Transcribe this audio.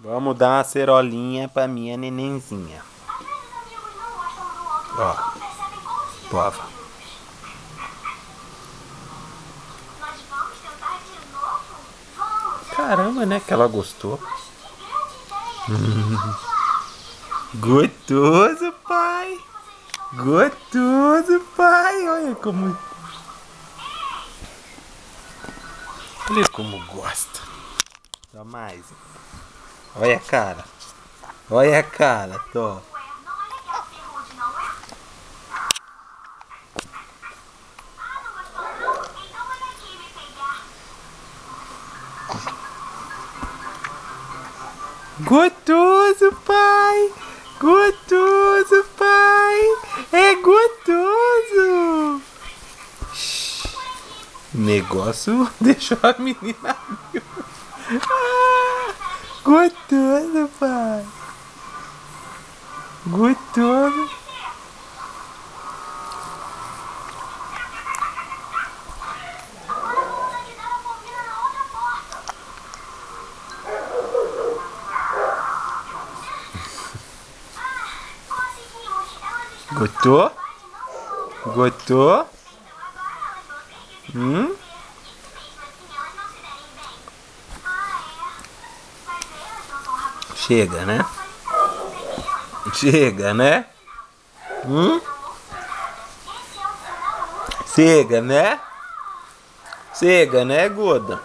Vamos dar uma cerolinha pra minha nenenzinha. Ó, prova. Caramba, né? Que ela gostou. Gostoso, pai. Gostoso, pai. Olha como... Olha como gosta. Dá mais. Olha a cara. Olha a cara, tô. Gostoso, pai. Gostoso, pai. É gostoso. O negócio deixou a menina viu. Ah, gostoso, pai. Gostoso. Gostou? Gostou? Chega, né? Chega, né? Chega, né? Chega, né, Goda?